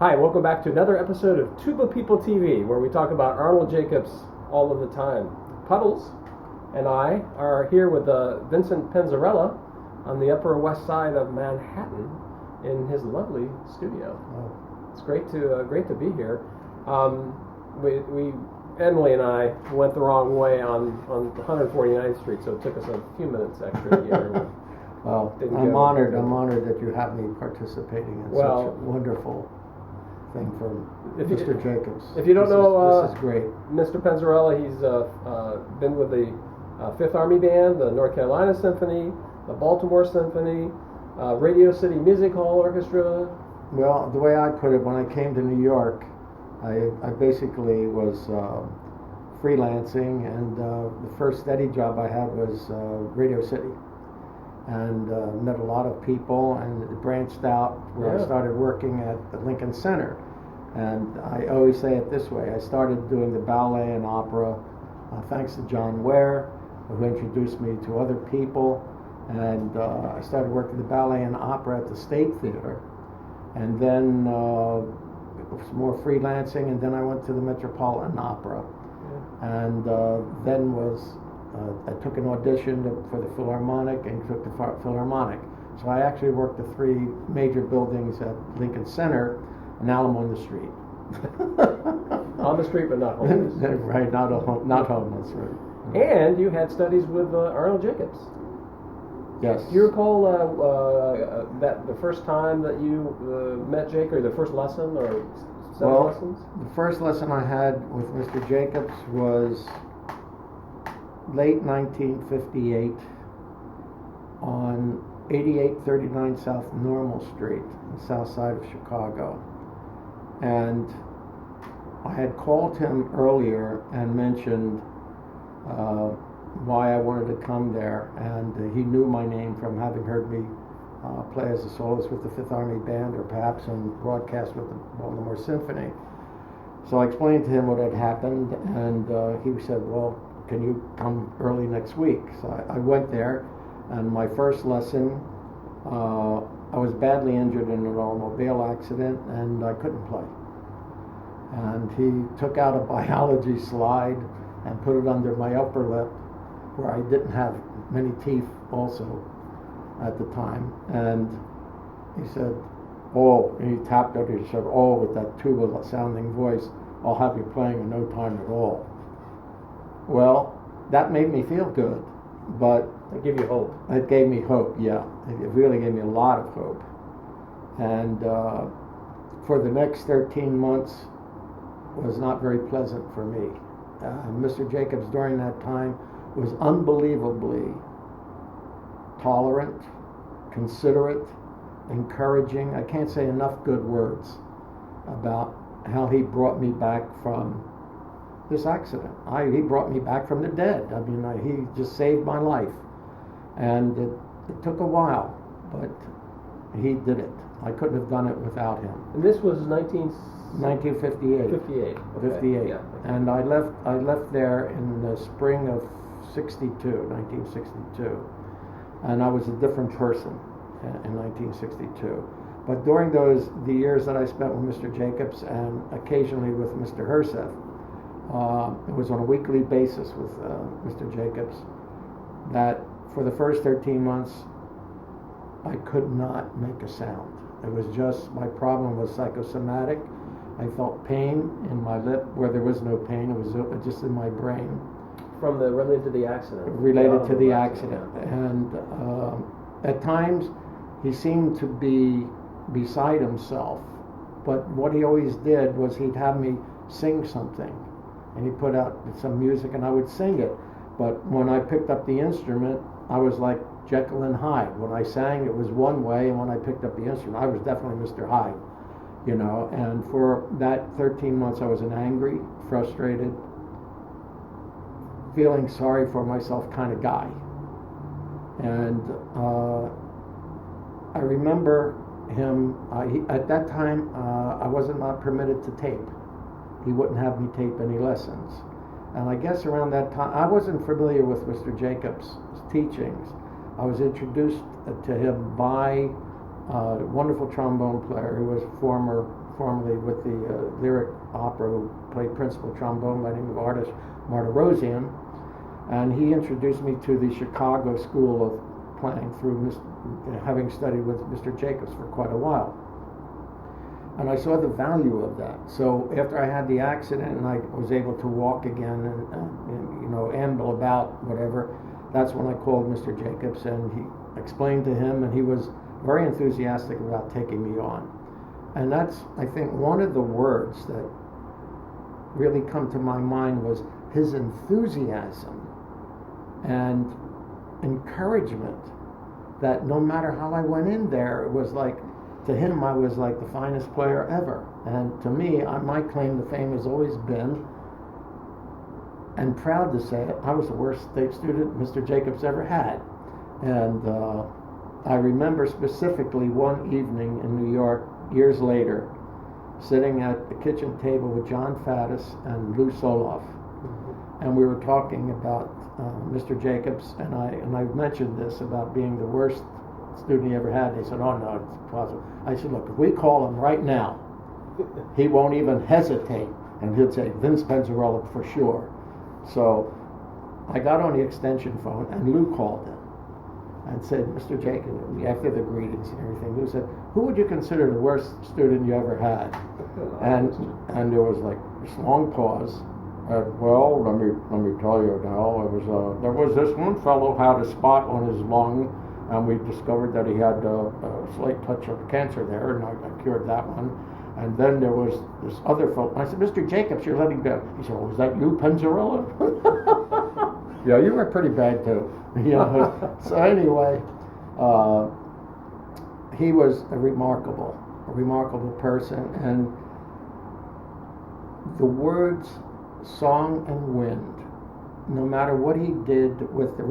Hi, welcome back to another episode of Tuba People TV, where we talk about Arnold Jacobs all of the time. Puddles and I are here with Vincent Penzarella on the Upper West Side of Manhattan in his lovely studio. Oh. It's great to be here. Emily and I went the wrong way on 149th Street, so it took us a few minutes extra to get here. Well, I'm honored that you have me participating in such a wonderful thing for Mr. Jacobs. If you don't know, this is great. Mr. Penzarella, he's been with the Fifth Army Band, the North Carolina Symphony, the Baltimore Symphony, Radio City Music Hall Orchestra. Well, the way I put it, when I came to New York, I basically was freelancing, and the first steady job I had was Radio City. And met a lot of people, and it branched out where I started working at the Lincoln Center. And I always say it this way: I started doing the ballet and opera thanks to John Ware, who introduced me to other people. And I started working the ballet and opera at the State Theater, and then some more freelancing, and then I went to the Metropolitan Opera, and then I took an audition for the Philharmonic and took the Philharmonic. So I actually worked the three major buildings at Lincoln Center, and now I'm on the street. On the street, but not homeless. Right, not homeless. Right. And you had studies with Arnold Jacobs. Yes. Do you recall that the first time that you met Jake, or the first lesson, or several lessons? The first lesson I had with Mr. Jacobs was late 1958 on 8839 South Normal Street, on the south side of Chicago. And I had called him earlier and mentioned why I wanted to come there, and he knew my name from having heard me play as a soloist with the Fifth Army Band, or perhaps on broadcast with the Baltimore Symphony. So I explained to him what had happened, and he said, well, can you come early next week? So I went there, and my first lesson, I was badly injured in an automobile accident, and I couldn't play. And he took out a biology slide and put it under my upper lip, where I didn't have many teeth also at the time. And he said, oh, and he tapped it, he said, oh, with that tuba sounding voice, I'll have you playing in no time at all. Well, that made me feel good, but it gave you hope. It gave me hope, yeah. It really gave me a lot of hope. And for the next 13 months was not very pleasant for me. Mr. Jacobs during that time was unbelievably tolerant, considerate, encouraging. I can't say enough good words about how he brought me back from this accident. He brought me back from the dead. I mean, he just saved my life. And it took a while, but he did it. I couldn't have done it without him. And this was 1958. 58. Okay. 58. Yeah. And I left there in the spring of 1962. And I was a different person in 1962. But during the years that I spent with Mr. Jacobs and occasionally with Mr. Herseth, it was on a weekly basis with Mr. Jacobs, that for the first 13 months I could not make a sound. It was just, my problem was psychosomatic. I felt pain in my lip where there was no pain. It was just in my brain. Related to the accident. Related to the accident. And at times he seemed to be beside himself. But what he always did was he'd have me sing something. And he put out some music and I would sing it. But when I picked up the instrument, I was like Jekyll and Hyde. When I sang, it was one way, and when I picked up the instrument, I was definitely Mr. Hyde, you know. And for that 13 months, I was an angry, frustrated, feeling sorry for myself kind of guy. And I remember him, at that time, I wasn't not permitted to tape. He wouldn't have me tape any lessons. And I guess around that time, I wasn't familiar with Mr. Jacobs' teachings. I was introduced to him by a wonderful trombone player who was former formerly with the Lyric Opera, who played principal trombone by the name of artist Marta Rosian, and he introduced me to the Chicago School of Playing through having studied with Mr. Jacobs for quite a while. And I saw the value of that. So after I had the accident and I was able to walk again and amble about, whatever, that's when I called Mr. Jacobs, and he explained to him, and he was very enthusiastic about taking me on. And that's, I think, one of the words that really come to my mind was his enthusiasm and encouragement, that no matter how I went in there, it was like, to him, I was like the finest player ever. And to me, my claim to fame has always been, and proud to say it, I was the worst state student Mr. Jacobs ever had. And I remember specifically one evening in New York, years later, sitting at the kitchen table with John Faddis and Lou Soloff. And we were talking about Mr. Jacobs, and I mentioned this about being the worst student he ever had. They said, "Oh no, it's possible." I said, "Look, if we call him right now, he won't even hesitate, and he'll say Vince Penzarella for sure." So I got on the extension phone, and Lou called him and said, "Mr. Jacobs," after the greetings and everything, Lou said, "Who would you consider the worst student you ever had?" And there was like this long pause. Well, let me tell you now. There was this one fellow had a spot on his lung, and we discovered that he had a slight touch of cancer there, and I cured that one. And then there was this other fellow. I said, "Mr. Jacobs, you're letting go." He said, "Oh, is that you, Penzarella?" Yeah, you were pretty bad too. So anyway, he was a remarkable person, and the words "song and wind," no matter what he did with the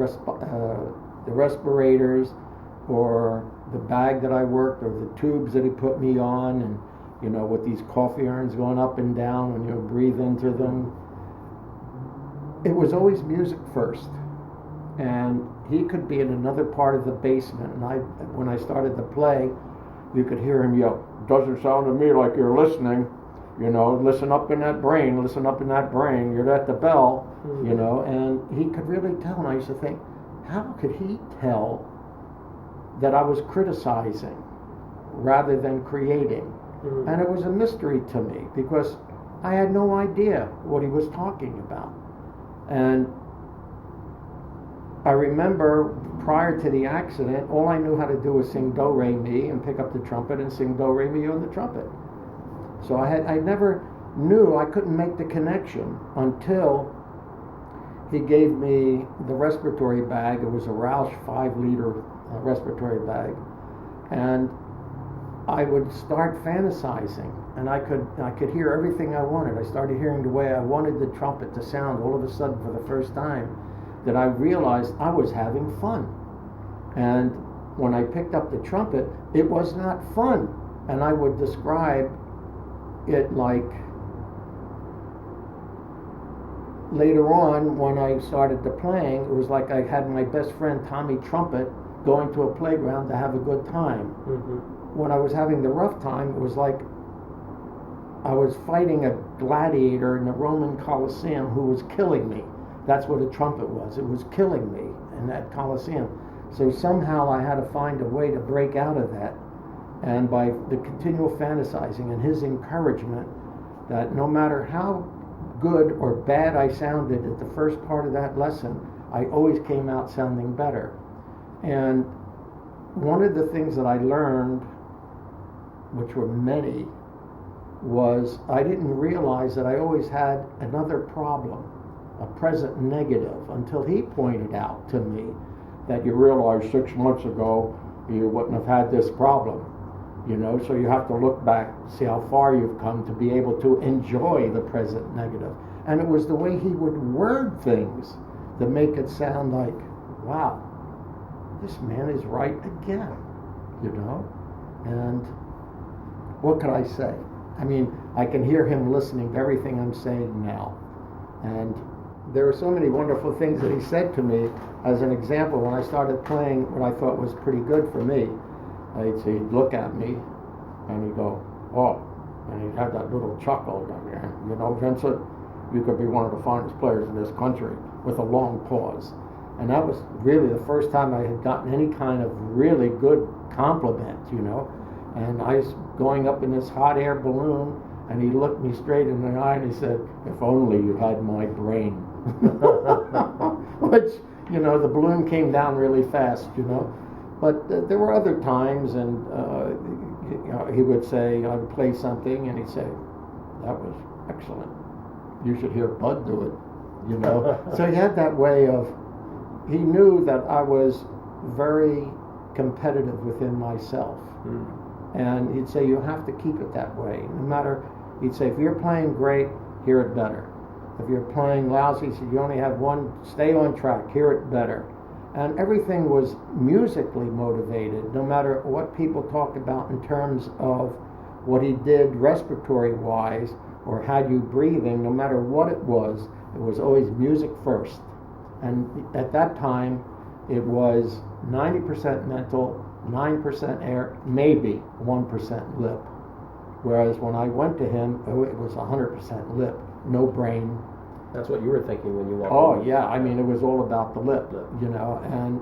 respirators or the bag that I worked or the tubes that he put me on, and with these coffee urns going up and down when you breathe into them, it was always music first. And he could be in another part of the basement, and when I started to play, you could hear him yell, "Doesn't sound to me like you're listening. Listen up in that brain, listen up in that brain, you're at the bell," and he could really tell. And I used to think, how could he tell that I was criticizing rather than creating? And it was a mystery to me, because I had no idea what he was talking about. And I remember prior to the accident, all I knew how to do was sing do, re, mi, and pick up the trumpet and sing do, re, mi on the trumpet. So I never knew, I couldn't make the connection until he gave me the respiratory bag. It was a Roush 5-liter respiratory bag, and I would start fantasizing, and I could hear everything I wanted. I started hearing the way I wanted the trumpet to sound. All of a sudden, for the first time, that I realized I was having fun. And when I picked up the trumpet, it was not fun. And I would describe it like, later on when I started to playing, it was like I had my best friend Tommy Trumpet going to a playground to have a good time. When I was having the rough time, it was like I was fighting a gladiator in the Roman Colosseum who was killing me. That's what a trumpet was. It was killing me in that Colosseum. So somehow I had to find a way to break out of that. And by the continual fantasizing and his encouragement, that no matter how good or bad I sounded at the first part of that lesson, I always came out sounding better. And one of the things that I learned, which were many, was I didn't realize that I always had another problem, a present negative, until he pointed out to me that you realize 6 months ago you wouldn't have had this problem. So you have to look back, see how far you've come to be able to enjoy the present negative. And it was the way he would word things that make it sound like, wow, this man is right again, And what could I say? I mean, I can hear him listening to everything I'm saying now. And there are so many wonderful things that he said to me. As an example, when I started playing what I thought was pretty good for me, he'd look at me and he'd go, "Oh, And he had that little chuckle, you know, Vincent, you could be one of the finest players in this country, with a long pause. And that was really the first time I had gotten any kind of really good compliment, you know. And I was going up in this hot air balloon, and he looked me straight in the eye and he said, "If only you had my brain." Which, you know, the balloon came down really fast, you know. But there were other times, and you know, he would say, I would play something, and he'd say, "That was excellent. You should hear Bud do it," you know. So he had that way of, he knew that I was very competitive within myself. And he'd say, you have to keep it that way. No matter, he'd say, if you're playing great, hear it better. If you're playing lousy, he said, you only have one, stay on track, hear it better. And everything was musically motivated, no matter what people talked about in terms of what he did respiratory-wise, or had you breathing, no matter what it was always music first. And at that time, it was 90% mental, 9% air, maybe 1% lip. Whereas when I went to him, it was 100% lip, no brain. That's what you were thinking when you walked in. Oh, yeah, I mean, it was all about the lip, you know, and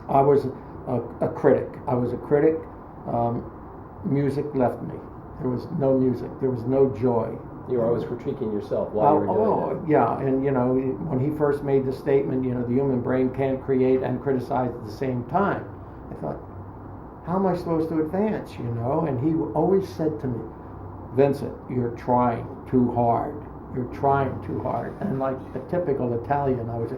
I was a critic. I was a critic. Music left me. There was no music. There was no joy. You were always critiquing yourself while you were doing it. Yeah, and you know, when he first made the statement, you know, the human brain can't create and criticize at the same time, I thought, how am I supposed to advance, you know? And he always said to me, Vincent, you're trying too hard. You're trying too hard. And like a typical Italian, I would say,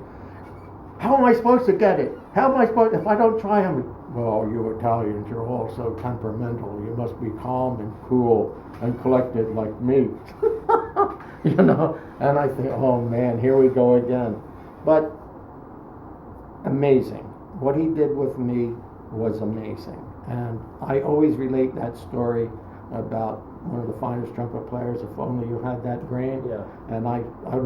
how am I supposed to get it? How am I supposed, if I don't try, well, you Italians, you're all so temperamental. You must be calm and cool and collected like me. You know? And I think, oh man, here we go again. But amazing. What he did with me was amazing. And I always relate that story about one of the finest trumpet players, if only you had that brain. Yeah. And I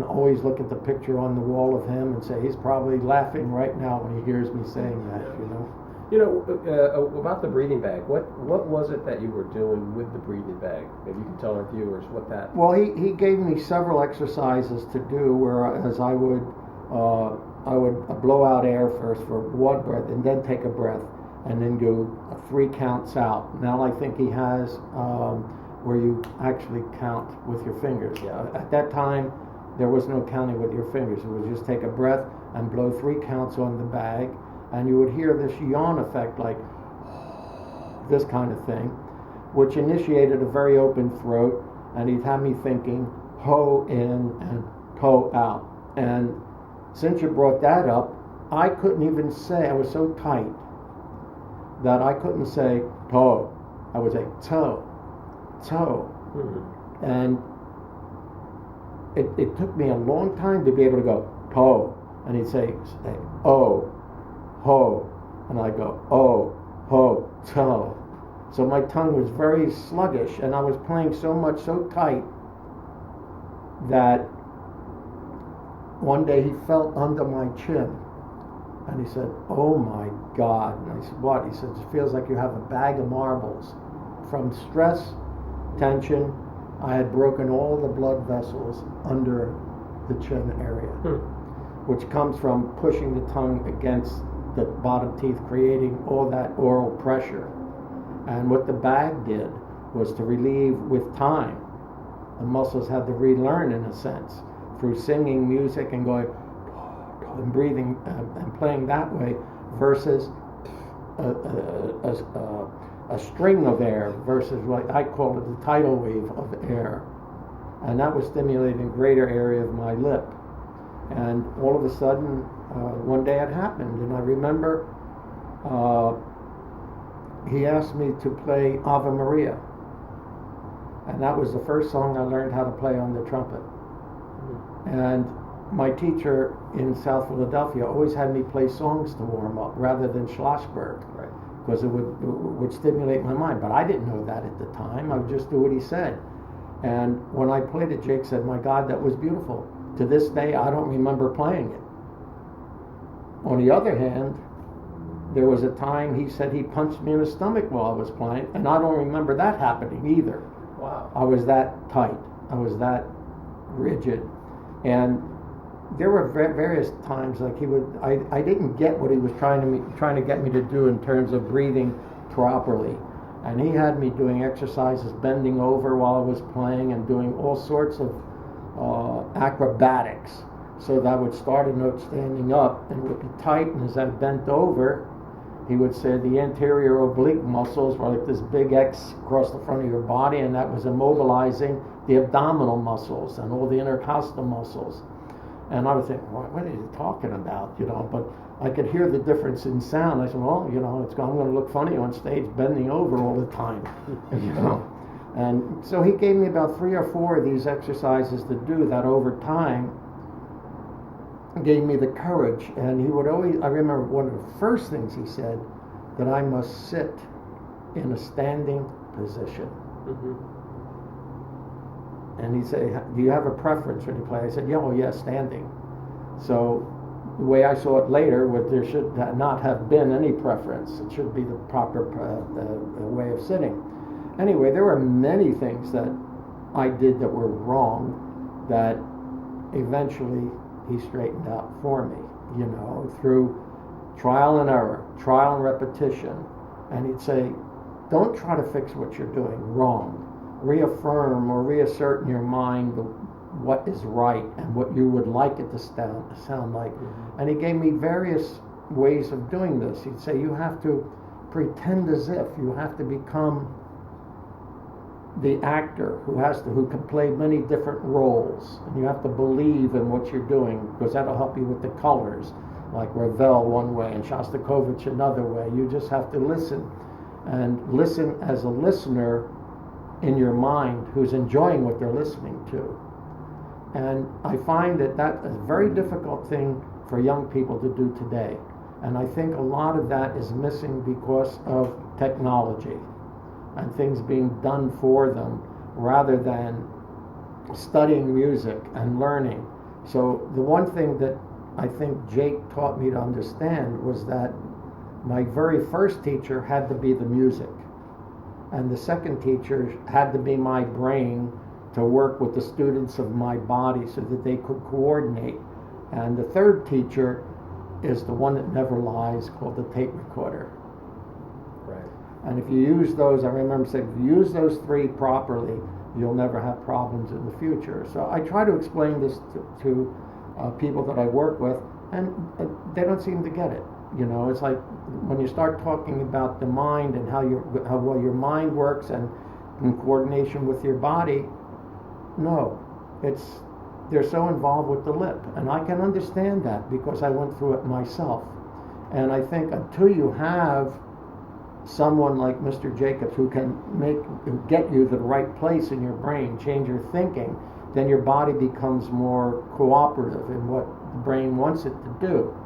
always look at the picture on the wall of him and say, he's probably laughing right now when he hears me saying that, you know. You know, about the breathing bag, what was it that you were doing with the breathing bag? Maybe you can tell our viewers what that... Well, he gave me several exercises to do, whereas I would blow out air first for one breath and then take a breath and then do 3 counts out. Now I think he has where you actually count with your fingers. Yeah. At that time, there was no counting with your fingers. It was just take a breath and blow 3 counts on the bag, and you would hear this yawn effect, like this kind of thing, which initiated a very open throat, and he'd have me thinking, ho in and toe out. And since you brought that up, I couldn't even say, I was so tight that I couldn't say toe. I would say toe, toe. Mm-hmm. And it took me a long time to be able to go toe. And he'd say oh, ho. And I'd go oh, ho, toe. So my tongue was very sluggish, and I was playing so much, so tight, that one day he felt under my chin. And he said, oh my God. And I said, what? He said, it feels like you have a bag of marbles. From stress, tension, I had broken all the blood vessels under the chin area, which comes from pushing the tongue against the bottom teeth, creating all that oral pressure. And what the bag did was to relieve with time. The muscles had to relearn, in a sense, through singing music and going, and breathing and playing that way, versus a string of air, versus what I call it the tidal wave of air. And that was stimulating a greater area of my lip. And all of a sudden, one day it happened. And I remember he asked me to play Ave Maria. And that was the first song I learned how to play on the trumpet. And my teacher in South Philadelphia always had me play songs to warm up rather than Schlossberg, Right. because it would stimulate my mind. But I didn't know that at the time. I would just do what he said. And when I played it, Jake said, my God, that was beautiful. To this day, I don't remember playing it. On the other hand, there was a time he said he punched me in the stomach while I was playing, and I don't remember that happening either. Wow. I was that tight. I was that rigid. And there were various times like I didn't get what he was trying to get me to do in terms of breathing properly. And he had me doing exercises, bending over while I was playing and doing all sorts of acrobatics. So that I would start a note standing up and it would be tight, and as I bent over, he would say the anterior oblique muscles were like this big X across the front of your body, and that was immobilizing the abdominal muscles and all the intercostal muscles. And I would think, what are you talking about? But I could hear the difference in sound. I said, well, I'm going to look funny on stage bending over all the time, And so he gave me about 3 or 4 of these exercises to do that over time gave me the courage. And he would always, I remember one of the first things he said, that I must sit in a standing position. Mm-hmm. And he'd say, do you have a preference when you play? I said, yeah, standing. So the way I saw it later was there should not have been any preference. It should be the proper way of sitting. Anyway, there were many things that I did that were wrong that eventually he straightened out for me, through trial and error, trial and repetition. And he'd say, don't try to fix what you're doing wrong. Reaffirm or reassert in your mind what is right and what you would like it to sound like. Mm-hmm. And he gave me various ways of doing this. He'd say, you have to pretend as if, you have to become the actor who can play many different roles, and you have to believe in what you're doing, because that'll help you with the colors, like Ravel one way and Shostakovich another way. You just have to listen, and listen as a listener in your mind who's enjoying what they're listening to. And I find that is a very difficult thing for young people to do today, and I think a lot of that is missing because of technology and things being done for them rather than studying music and learning. So the one thing that I think Jake taught me to understand was that my very first teacher had to be the music, and the second teacher had to be my brain to work with the students of my body so that they could coordinate. And the third teacher is the one that never lies, called the tape recorder. And if you use those, I remember saying, if you use those 3 properly, you'll never have problems in the future. So I try to explain this to people that I work with, and they don't seem to get it. It's like when you start talking about the mind and how well your mind works and in coordination with your body, no, they're so involved with the lip. And I can understand that because I went through it myself. And I think until you have someone like Mr. Jacobs who can get you to the right place in your brain, change your thinking, then your body becomes more cooperative in what the brain wants it to do.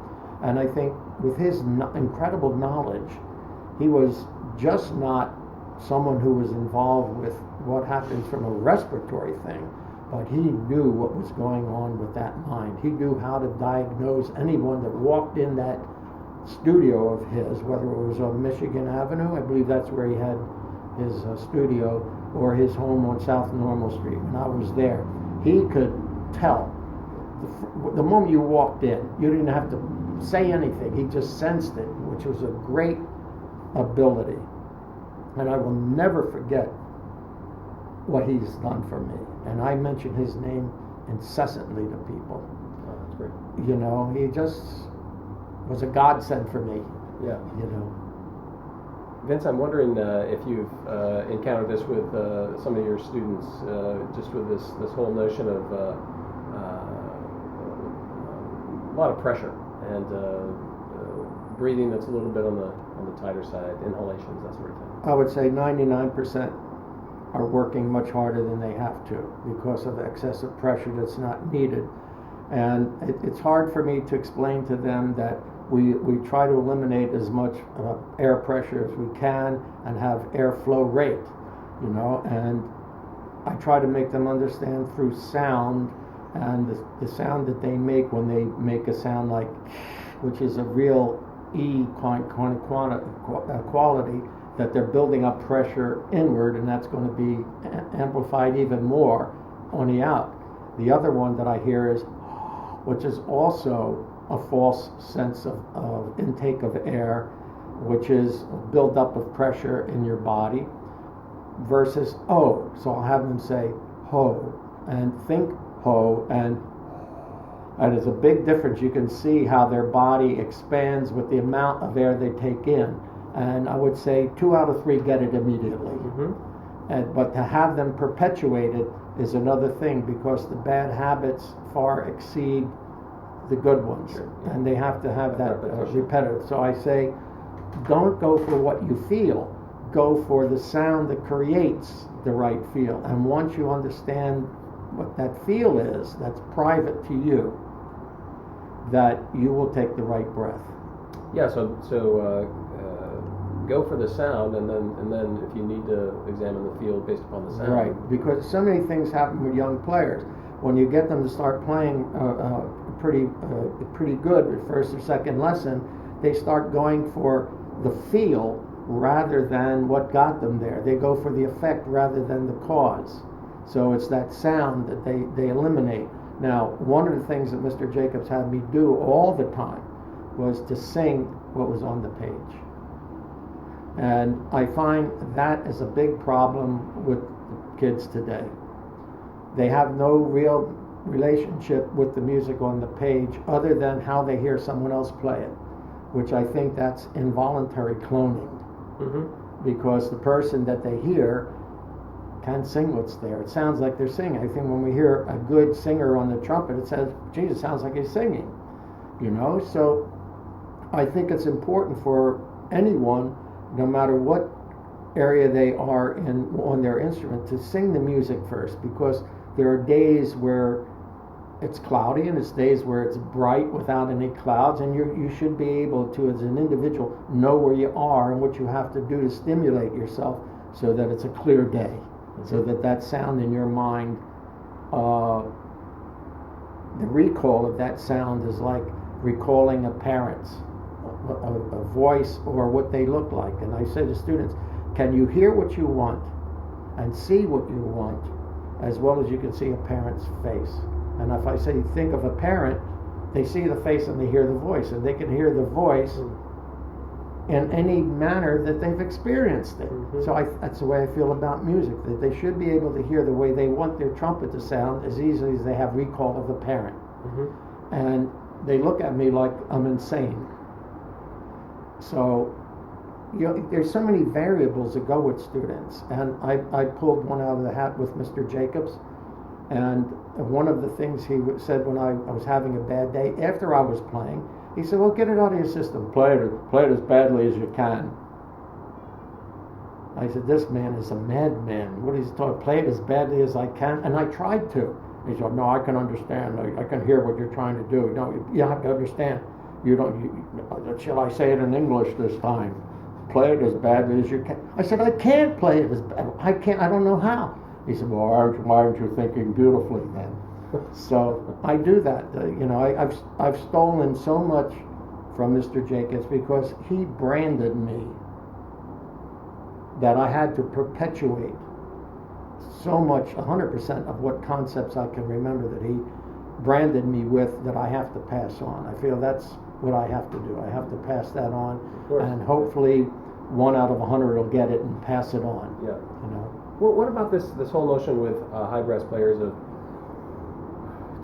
And I think with his incredible knowledge, he was just not someone who was involved with what happens from a respiratory thing, but he knew what was going on with that mind. He knew how to diagnose anyone that walked in that studio of his, whether it was on Michigan Avenue, I believe that's where he had his studio, or his home on South Normal Street. When I was there, he could tell. The moment you walked in, you didn't have to say anything. He just sensed it, which was a great ability. And I will never forget what he's done for me. And I mention his name incessantly to people. Oh, that's great. He just was a godsend for me. Yeah. Vince, I'm wondering if you've encountered this with some of your students, just with this whole notion of a lot of pressure and breathing that's a little bit on the tighter side, inhalations, that sort of thing. I would say 99% are working much harder than they have to because of excessive pressure that's not needed. And it's hard for me to explain to them that we try to eliminate as much air pressure as we can and have airflow rate, and I try to make them understand through sound and the sound that they make when they make a sound like, which is a real E kind of quality, that they're building up pressure inward, and that's going to be amplified even more on the out. The other one that I hear is, which is also a false sense of intake of air, which is buildup of pressure in your body, versus oh. So I'll have them say ho, and think ho, and there's a big difference. You can see how their body expands with the amount of air they take in. And I would say 2 out of 3 get it immediately. But to have them perpetuated is another thing, because the bad habits far exceed the good ones. Sure. And they have to have that repetitive. So I say, don't go for what you feel. Go for the sound that creates the right feel. And once you understand what that feel is, that's private to you, that you will take the right breath. Yeah, so go for the sound, and then if you need to examine the field based upon the sound. Right, because so many things happen with young players. When you get them to start playing pretty good at first or second lesson, they start going for the feel rather than what got them there. They go for the effect rather than the cause. So it's that sound that they eliminate. Now, one of the things that Mr. Jacobs had me do all the time was to sing what was on the page. And I find that is a big problem with kids today. They have no real relationship with the music on the page other than how they hear someone else play it, which I think that's involuntary cloning. Because the person that they hear can sing what's there. It sounds like they're singing. I think when we hear a good singer on the trumpet, it says, geez, it sounds like he's singing. You know, so I think it's important for anyone, no matter what area they are in on their instrument, to sing the music first, because there are days where it's cloudy and it's days where it's bright without any clouds, and you should be able to, as an individual, know where you are and what you have to do to stimulate yourself so that it's a clear day, so that sound in your mind, the recall of that sound is like recalling a parent's a voice or what they look like. And I say to students, can you hear what you want and see what you want as well as you can see a parent's face? And if I say think of a parent, they see the face and they hear the voice, and they can hear the voice in any manner that they've experienced it. So that's the way I feel about music, that they should be able to hear the way they want their trumpet to sound as easily as they have recall of the parent. And they look at me like I'm insane. So, you know, there's so many variables that go with students, and I pulled one out of the hat with Mr. Jacobs, and one of the things he said when I was having a bad day after I was playing, he said, well, get it out of your system, play it as badly as you can. I said, this man is a madman. What he's talking, play it as badly as I can, and I tried to. He said, no, I can understand, I can hear what you're trying to do. No, you have to understand. Shall I say it in English this time? Play it as badly as you can. I said, I can't play it as bad. I don't know how. He said, well, why aren't you thinking beautifully then? So I do that. I've stolen so much from Mr. Jacobs because he branded me that I had to perpetuate so much, 100% of what concepts I can remember that he branded me with, that I have to pass on. I feel that's what I have to do. I have to pass that on, and hopefully 1 out of 100 will get it and pass it on. Yeah. You know. Well, what about this whole notion with high brass players of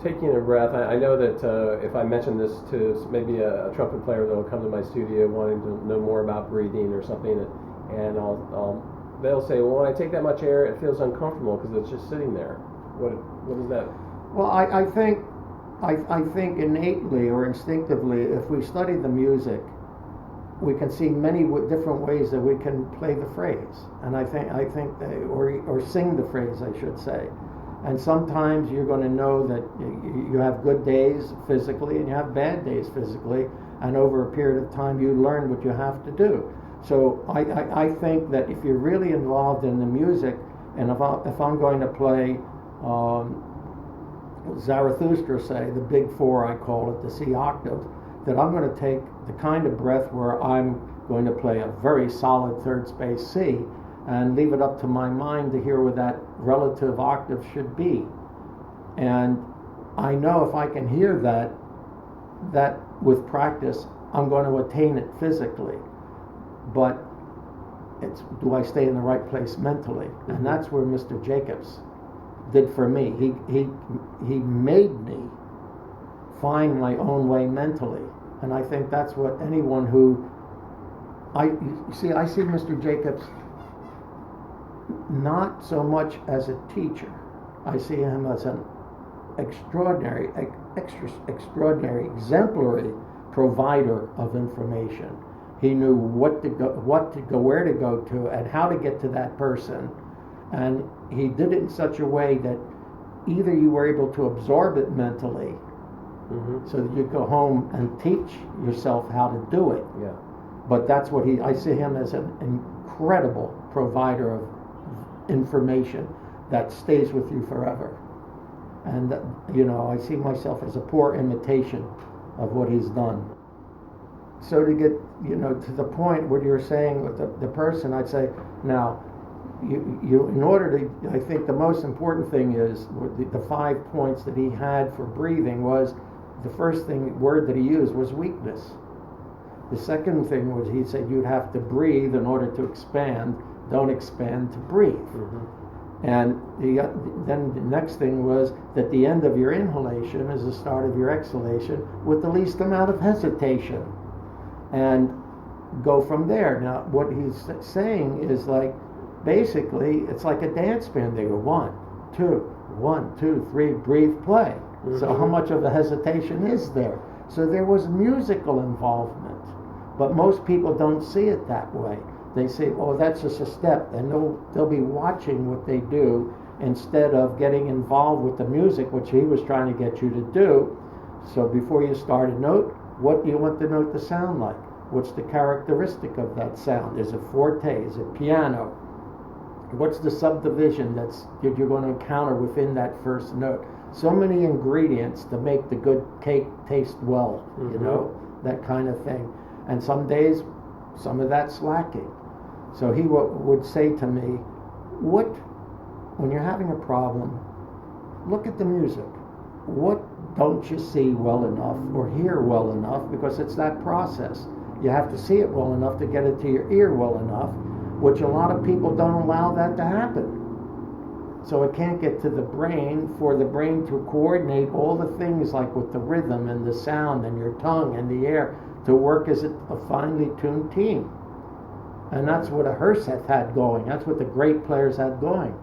taking a breath? I know that if I mention this to maybe a trumpet player that will come to my studio wanting to know more about breathing or something, and they'll say, well, when I take that much air, it feels uncomfortable because it's just sitting there. What is that? Well, I think innately or instinctively, if we study the music, we can see many different ways that we can play the phrase, and I think or sing the phrase, I should say. And sometimes you're going to know that you have good days physically and you have bad days physically, and over a period of time you learn what you have to do. So I think that if you're really involved in the music, and if I'm going to play Zarathustra, say, the big four, I call it, the C octave, that I'm going to take the kind of breath where I'm going to play a very solid third space C and leave it up to my mind to hear where that relative octave should be. And I know if I can hear that with practice, I'm going to attain it physically. But it's, do I stay in the right place mentally? And that's where Mr. Jacobs did for me. He made me find my own way mentally. And I think that's what anyone who, I see Mr. Jacobs not so much as a teacher. I see him as an extraordinary, exemplary provider of information. He knew where to go to, and how to get to that person. And he did it in such a way that either you were able to absorb it mentally, so that you go home and teach yourself how to do it. Yeah. But that's what I see him as an incredible provider of information that stays with you forever. And, I see myself as a poor imitation of what he's done. So to get, to the point what you're saying with the person, I'd say, now, you in order to, I think the most important thing is, the 5 points that he had for breathing was, the first word that he used was weakness. The second thing was, he said you'd have to breathe in order to expand, don't expand to breathe. And then the next thing was that the end of your inhalation is the start of your exhalation with the least amount of hesitation. And go from there. Now, what he's saying is like, basically, it's like a dance band. They go 1, 2, 1, 2, 3, breathe, play. So how much of a hesitation is there? So there was musical involvement. But most people don't see it that way. They say, oh, that's just a step, and they'll be watching what they do instead of getting involved with the music, which he was trying to get you to do. So before you start a note, what do you want the note to sound like? What's the characteristic of that sound? Is it forte? Is it piano? What's the subdivision that you're going to encounter within that first note? So many ingredients to make the good cake taste well, that kind of thing. And some days, some of that's lacking. So he would say to me, when you're having a problem, look at the music. What don't you see well enough or hear well enough? Because it's that process. You have to see it well enough to get it to your ear well enough, which a lot of people don't allow that to happen. So it can't get to the brain for the brain to coordinate all the things like with the rhythm and the sound and your tongue and the air to work as a finely tuned team. And that's what a Herseth had going. That's what the great players had going.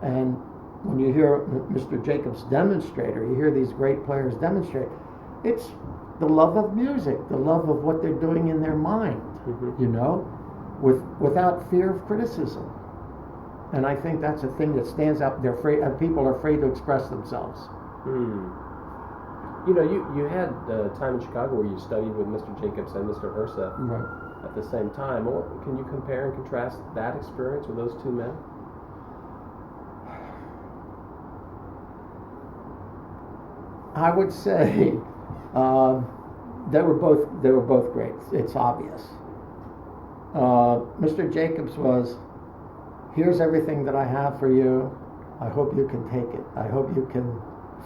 And when you hear Mr. Jacobs demonstrator, you hear these great players demonstrate, it's the love of music, the love of what they're doing in their mind, without fear of criticism. And I think that's a thing that stands out. People are afraid to express themselves. You had time in Chicago where you studied with Mr. Jacobs and Mr. Herseth at the same time. Can you compare and contrast that experience with those two men? I would say they were both great. It's obvious. Mr. Jacobs was, here's everything that I have for you. I hope you can take it. I hope you can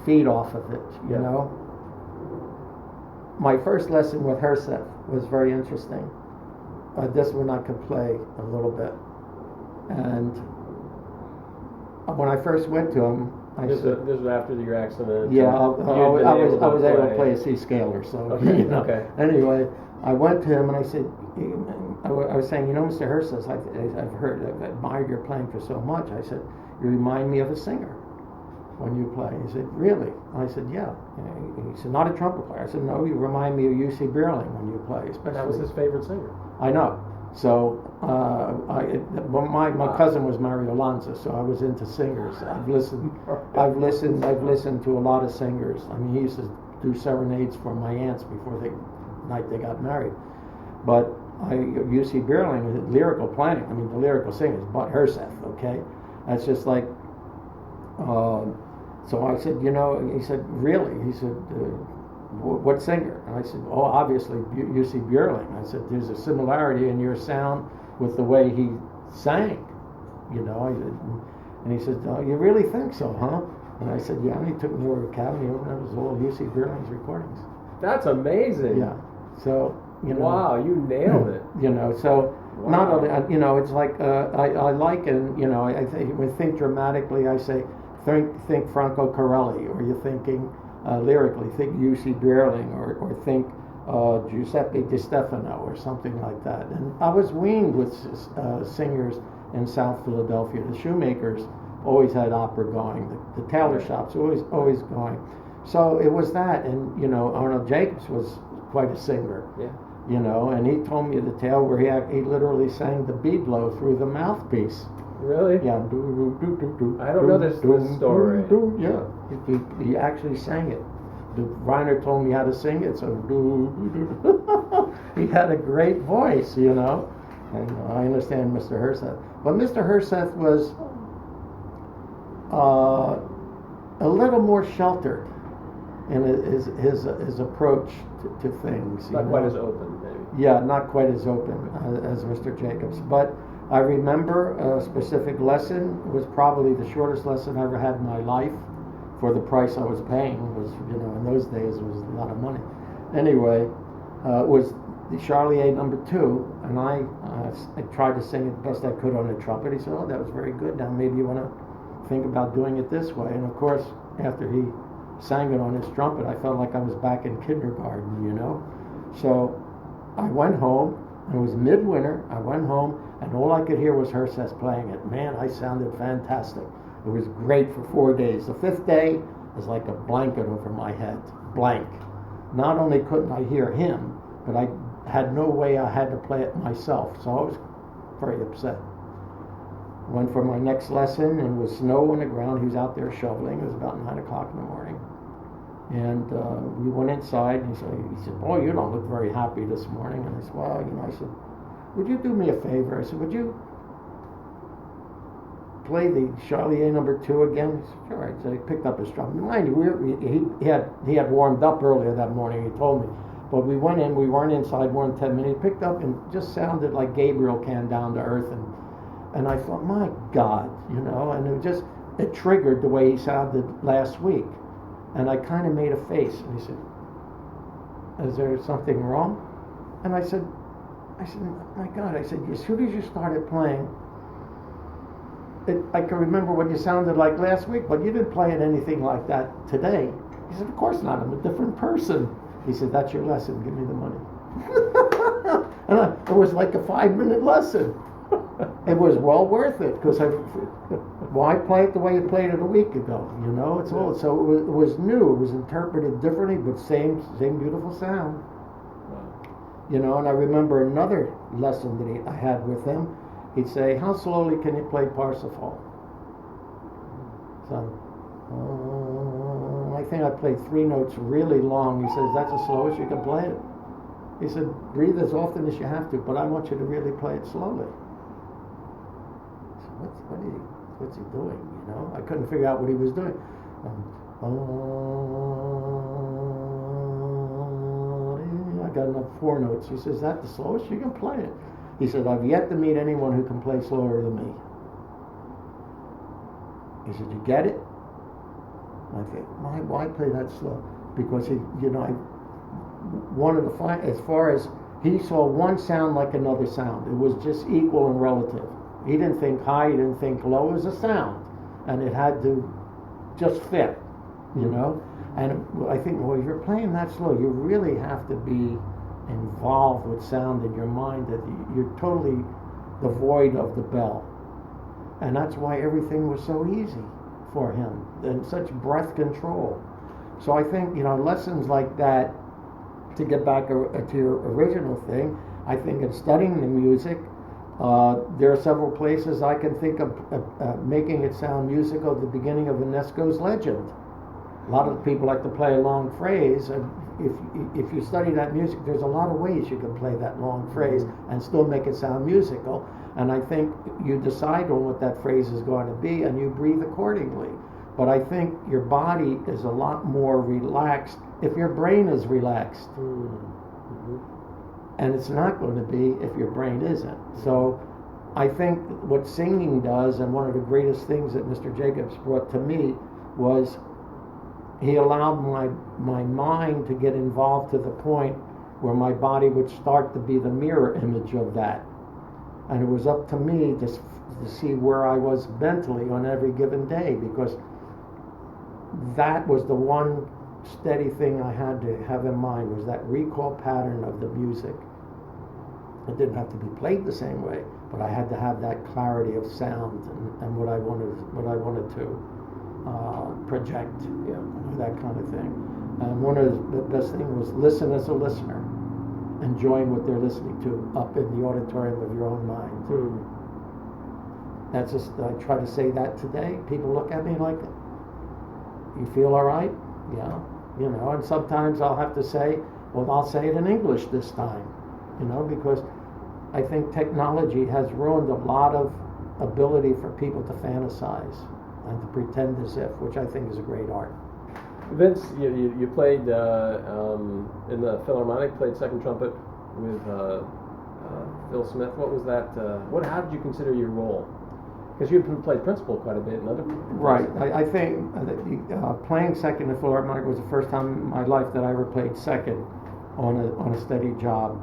feed off of it, you know. My first lesson with Herseth was very interesting. This one I could play a little bit. And when I first went to him, this was after your accident. Yeah, I was able to play a C scaler, so okay. Okay. Anyway, I went to him and I said, I was saying, Mr. Herseth, I've admired your playing for so much. I said, you remind me of a singer when you play. He said, really? I said, yeah. He said, not a trumpet player. I said, no, you remind me of U.C. Bierling when you play. Especially. That was his favorite singer. I know. So my cousin was Mario Lanza, so I was into singers. I've listened to a lot of singers. I mean, he used to do serenades for my aunts before the night they got married. But U.C. Bierling, lyrical playing. I mean, the lyrical singers, but Herseth. Okay, that's just like. So I said, he said, really? He said, what singer? And I said, oh, obviously U.C. Björling. I said, there's a similarity in your sound with the way he sang, you know. And he said, oh, you really think so, huh? And I said, yeah. And he took me over to Academy, and that was all U.C. Björling's recordings. That's amazing. Yeah. So, you know. Wow, you nailed it. You know, so Wow. not only, you know, it's like, I like, and, you know, I think, when I think dramatically, I say, think Franco Corelli, or you're thinking lyrically, think U.C. Björling, or think Giuseppe Di Stefano, or something like that. And I was weaned with singers in South Philadelphia. The Shoemakers always had opera going. The tailor shops always going. So it was that, and, you know, Arnold Jacobs was quite a singer. Yeah. You know, and he told me the tale where he literally sang the beadlow through the mouthpiece. Really? Yeah. I don't know this story. Yeah. He actually sang it. Reiner told me how to sing it, so he had a great voice, you know. And I understand Mr. Herseth. But Mr. Herseth was a little more sheltered in his approach to things. Not quite as open, maybe. Yeah, not quite as open as Mr. Jacobs. But I remember a specific lesson. It was probably the shortest lesson I ever had in my life for the price I was paying. Was, you know, in those days it was a lot of money. Anyway, it was the Charlier number 2, and I tried to sing it the best I could on the trumpet. He said, oh, that was very good. Now maybe you want to think about doing it this way. And of course, after he sang it on his trumpet, I felt like I was back in kindergarten, you know. So I went home, and it was midwinter. I went home, and all I could hear was Herseth playing it. Man, I sounded fantastic. It was great for 4 days. The 5th day was like a blanket over my head, blank. Not only couldn't I hear him, but I had no way I had to play it myself, so I was very upset. Went for my next lesson, and it was snow on the ground. He was out there shoveling. It was about 9 o'clock in the morning. And we went inside, and he said, boy, you don't look very happy this morning. And I said, well, you know, I said, would you do me a favor? I said, would you play the Charlier number 2 again? He said, sure. So he picked up his drum. Mind you, he had warmed up earlier that morning, he told me. But we went in, we weren't inside more than 10 minutes. He picked up and just sounded like Gabriel came down to earth. And I thought, my God, you know, and it triggered the way he sounded last week. And I kind of made a face, and he said, is there something wrong? And I said, my God, I said, as soon as you started playing, I can remember what you sounded like last week, but you didn't play it anything like that today. He said, of course not, I'm a different person. He said, that's your lesson, give me the money. And it was like a 5-minute lesson. It was well worth it, because why play it the way you played it a week ago? You know, it's all. So it was new. It was interpreted differently, but same beautiful sound. You know, and I remember another lesson that I had with him. He'd say, "How slowly can you play Parsifal?" So, I think I played 3 notes really long. He says, "That's the slowest you can play it." He said, "Breathe as often as you have to, but I want you to really play it slowly." What's he doing, you know? I couldn't figure out what he was doing. I got enough 4 notes. He says, "That's the slowest you can play it." He said, "I've yet to meet anyone who can play slower than me." He said, "You get it?" I think, why play that slow? Because he, you know, one of the as far as he saw one sound like another sound. It was just equal and relative. He didn't think high, he didn't think low. It was a sound, and it had to just fit, you know. And I think, well, if you're playing that slow, you really have to be involved with sound in your mind, that you're totally devoid of the bell. And that's why everything was so easy for him, and such breath control. So I think, you know, lessons like that, to get back to your original thing, I think in studying the music, there are several places I can think of making it sound musical at the beginning of Ionesco's Legend. A lot of people like to play a long phrase, and if you study that music, there's a lot of ways you can play that long phrase and still make it sound musical. And I think you decide on what that phrase is going to be, and you breathe accordingly. But I think your body is a lot more relaxed if your brain is relaxed. Mm-hmm. And it's not going to be if your brain isn't. So I think what singing does, and one of the greatest things that Mr. Jacobs brought to me, was he allowed my mind to get involved to the point where my body would start to be the mirror image of that. And it was up to me to see where I was mentally on every given day, because that was the one steady thing I had to have in mind, was that recall pattern of the music. It didn't have to be played the same way, but I had to have that clarity of sound and what I wanted to project, that kind of thing. And one of the best things was listen as a listener, enjoying what they're listening to up in the auditorium of your own mind. That's just, I try to say that today. People look at me like, you feel all right? Yeah. And sometimes I'll have to say, well, I'll say it in English this time, because I think technology has ruined a lot of ability for people to fantasize and to pretend as if, which I think is a great art. Vince, you played in the Philharmonic, played second trumpet with Phil Smith. What was that? How did you consider your role? Because you played principal quite a bit in other places. Right. I think playing second in Philharmonic was the first time in my life that I ever played second on a steady job.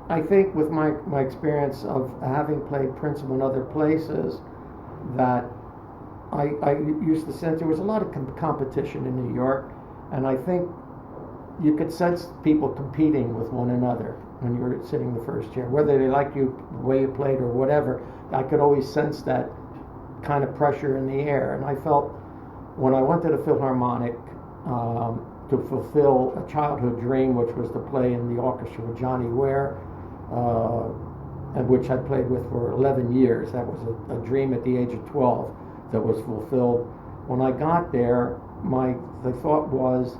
I think with my experience of having played principal in other places, that I used to sense there was a lot of competition in New York, and I think you could sense people competing with one another when you were sitting in the first chair, whether they liked you the way you played or whatever. I could always sense that kind of pressure in the air, and I felt when I went to the Philharmonic to fulfill a childhood dream, which was to play in the orchestra with Johnny Ware, and which I played with for 11 years. That was a dream at the age of 12 that was fulfilled. When I got there, the thought was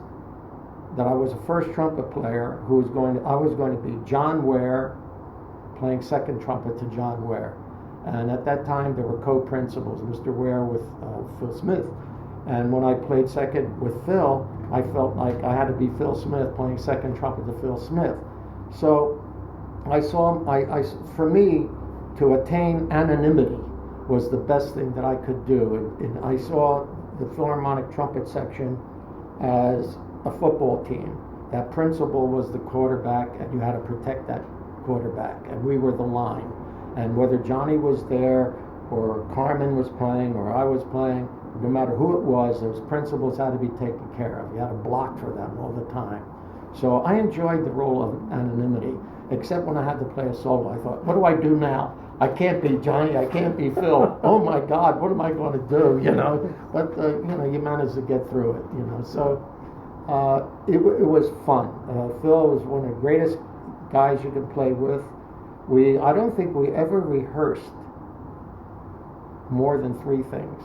that I was a first trumpet player I was going to be John Ware playing second trumpet to John Ware. And at that time there were co-principals, Mr. Ware with Phil Smith. And when I played second with Phil, I felt like I had to be Phil Smith playing second trumpet to Phil Smith. So for me, to attain anonymity was the best thing that I could do. And I saw the Philharmonic trumpet section as a football team. That principal was the quarterback, and you had to protect that quarterback, and we were the line. And whether Johnny was there, or Carmen was playing, or I was playing, no matter who it was, those principals had to be taken care of. You had to block for them all the time. So I enjoyed the role of anonymity, except when I had to play a solo. I thought, what do I do now? I can't be Johnny, I can't be Phil. Oh my God, what am I going to do? But you manage to get through it. So it was fun. Phil was one of the greatest guys you could play with. I don't think we ever rehearsed more than 3 things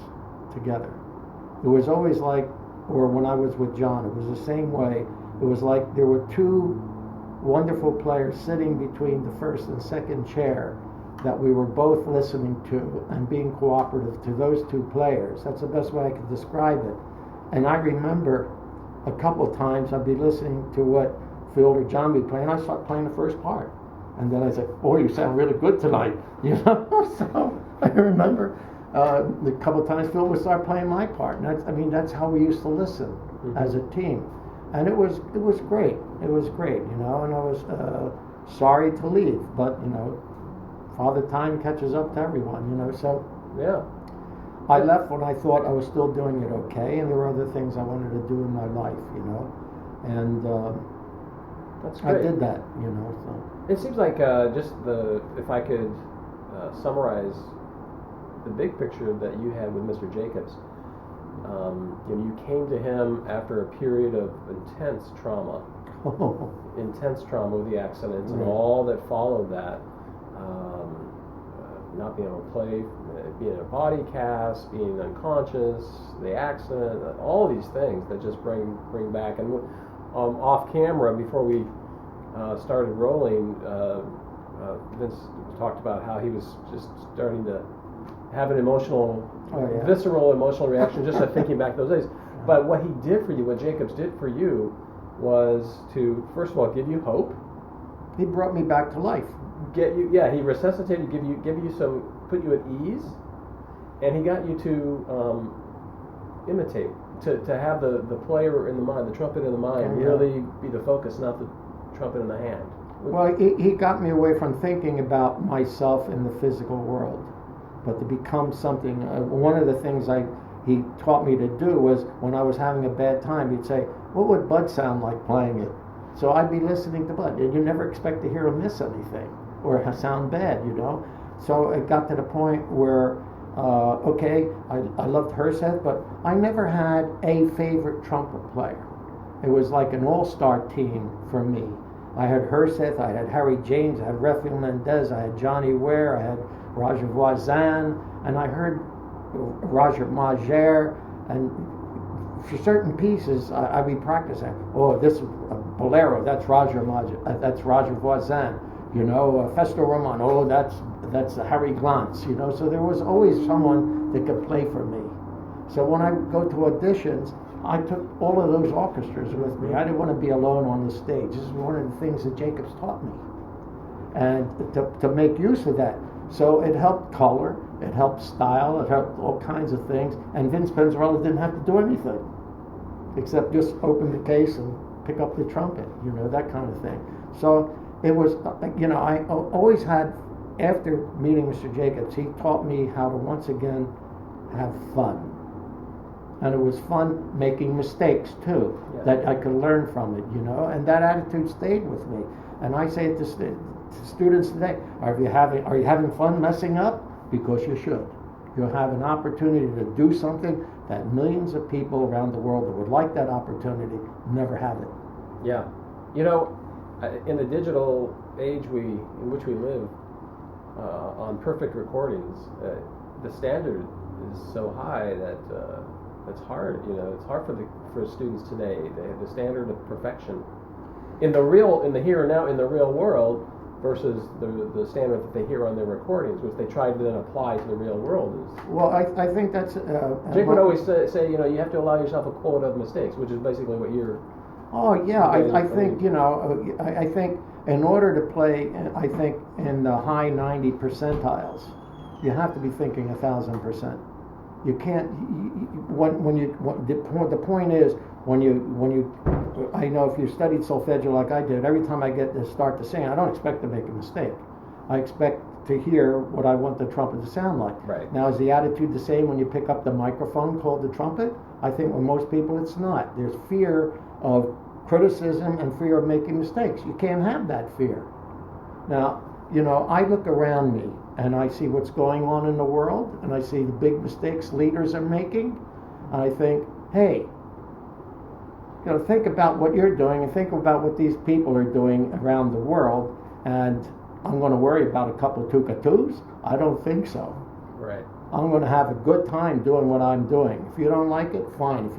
together. It was always like, or when I was with John, it was the same way. It was like there were 2 wonderful players sitting between the first and second chair that we were both listening to and being cooperative to those 2 players. That's the best way I could describe it. And I remember a couple times I'd be listening to what Phil or John be playing, I start playing the first part. And then I said, boy, you sound really good tonight. So I remember a couple times Phil would start playing my part. And that's how we used to listen as a team. And it was great. It was great, and I was sorry to leave, but Father Time catches up to everyone, so yeah. I left when I thought I was still doing it okay, and there were other things I wanted to do in my life, and that's great. I did that, so. It seems like if I could summarize the big picture that you had with Mr. Jacobs, you came to him after a period of intense trauma with the accident and all that followed that. Not being able to play, being in a body cast, being unconscious, the accident, all these things that just bring back. And off camera, before we started rolling, Vince talked about how he was just starting to have an visceral emotional reaction just at thinking back those days. But what he did for you, what Jacobs did for you, was to first of all give you hope. He brought me back to life. He resuscitated, give you some, put you at ease, and he got you to imitate, to have the player in the mind, the trumpet in the mind, really be the focus, not the trumpet in the hand. Well, he got me away from thinking about myself in the physical world, but to become something. One of the things he taught me to do was when I was having a bad time, he'd say, "What would Bud sound like playing it?" So I'd be listening to Bud, and you never expect to hear him miss anything or sound bad, So it got to the point where, I loved Herseth, but I never had a favorite trumpet player. It was like an all-star team for me. I had Herseth, I had Harry James, I had Raphael Mendez, I had Johnny Ware, I had Roger Voisin, and I heard Roger Majer, and for certain pieces I'd be practicing. Oh, this bolero, that's Roger Voisin. Festo Roman, oh, that's Harry Glantz. So there was always someone that could play for me. So when I go to auditions, I took all of those orchestras with me. I didn't want to be alone on the stage. This is one of the things that Jacobs taught me, and to make use of that. So it helped color, it helped style, it helped all kinds of things. And Vince Penzarella didn't have to do anything except just open the case and pick up the trumpet, that kind of thing. So it was, I always had, after meeting Mr. Jacobs, he taught me how to once again have fun. And it was fun making mistakes too, that I could learn from it, and that attitude stayed with me. And I say it to students today, are you having fun messing up? Because you should. You'll have an opportunity to do something that millions of people around the world that would like that opportunity never have it. Yeah. In the digital age in which we live, on perfect recordings, the standard is so high that it's hard. It's hard for students today. They have the standard of perfection in the here and now, in the real world, versus the standard that they hear on their recordings, which they try to then apply to the real world. Well, I think that's. Jake would always say, you have to allow yourself a quota of mistakes, which is basically what you're. Oh yeah, I think I think in order to play, I think in the high 90 percentiles, you have to be thinking 1,000%. You can't. The point is when you. I know if you studied solfeggio like I did, every time I get to start to sing, I don't expect to make a mistake. I expect to hear what I want the trumpet to sound like. Right. Now, is the attitude the same when you pick up the microphone called the trumpet? I think with most people it's not. There's fear of criticism and fear of making mistakes. You can't have that fear. Now, I look around me and I see what's going on in the world, and I see the big mistakes leaders are making, and I think, hey, think about what you're doing and think about what these people are doing around the world, and I'm going to worry about a couple of tukatus? I don't think so. Right. I'm going to have a good time doing what I'm doing. If you don't like it, fine.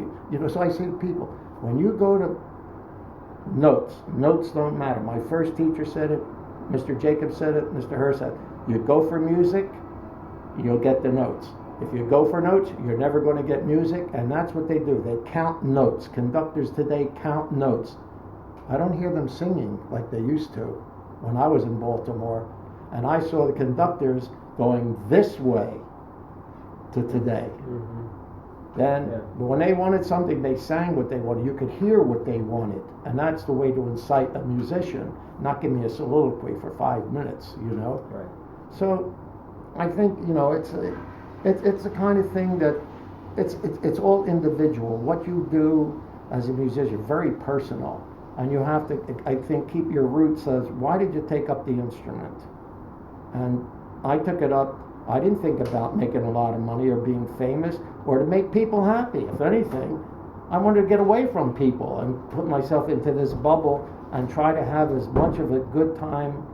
So I say to people, when you go to notes don't matter. My first teacher said it, Mr. Jacobs said it, Mr. Hersch said it. You go for music, you'll get the notes. If you go for notes, you're never going to get music, and that's what they do. They count notes. Conductors today count notes. I don't hear them singing like they used to when I was in Baltimore, and I saw the conductors going this way to today. Mm-hmm. Then, but when they wanted something, they sang what they wanted. You could hear what they wanted, and that's the way to incite a musician. Not give me a soliloquy for 5 minutes, Right. So, I think it's the kind of thing that it's all individual. What you do as a musician, very personal, and you have to, I think, keep your roots as why did you take up the instrument? And I took it up. I didn't think about making a lot of money or being famous or to make people happy. If anything, I wanted to get away from people and put myself into this bubble and try to have as much of a good time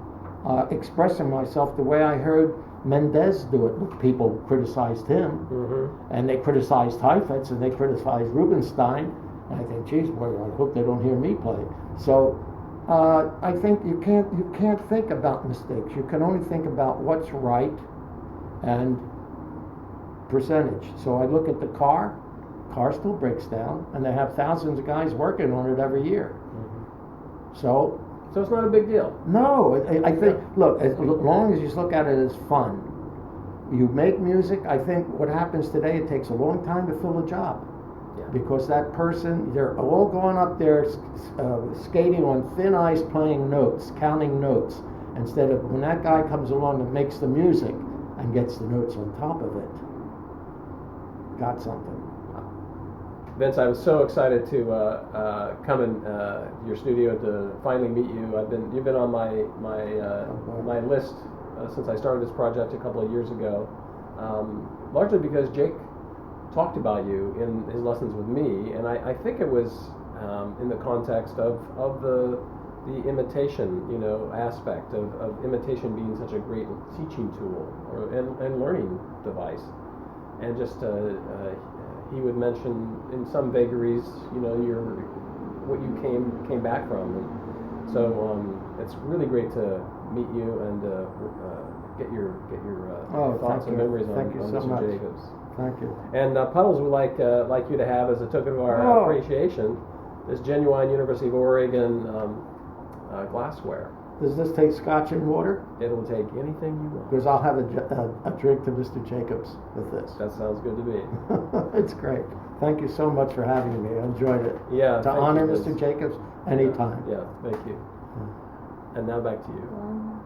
expressing myself the way I heard Mendez do it. People criticized him, and they criticized Heifetz, and they criticized Rubinstein. And I think, geez, boy, I hope they don't hear me play. So I think you can't think about mistakes. You can only think about what's right and percentage. So I look at the car, car still breaks down, and they have thousands of guys working on it every year. So it's not a big deal. no, I think, look, as long as you look at it as fun, you make music. I think what happens today, it takes a long time to fill a job. Yeah. Because that person, they're all going up there skating on thin ice, playing notes, counting notes, instead of when that guy comes along and makes the music and gets the notes on top of it. Got something. Vince, I was so excited to come in your studio to finally meet you. You've been on my list since I started this project a couple of years ago, largely because Jake talked about you in his lessons with me, and I think it was in the context of the imitation, aspect of imitation being such a great teaching tool and learning device, and just he would mention in some vagaries, what you came back from, and so it's really great to meet you and get your thoughts and memories on Mr. Jacobs. Thank you. And Puddles would like you to have, as a token of our appreciation, this genuine University of Oregon glassware. Does this take scotch and water? It'll take anything you want. Because I'll have a drink to Mr. Jacobs with this. That sounds good to me. It's great. Thank you so much for having me. I enjoyed it. Yeah. To honor Mr. Jacobs anytime. Yeah, thank you. And now back to you.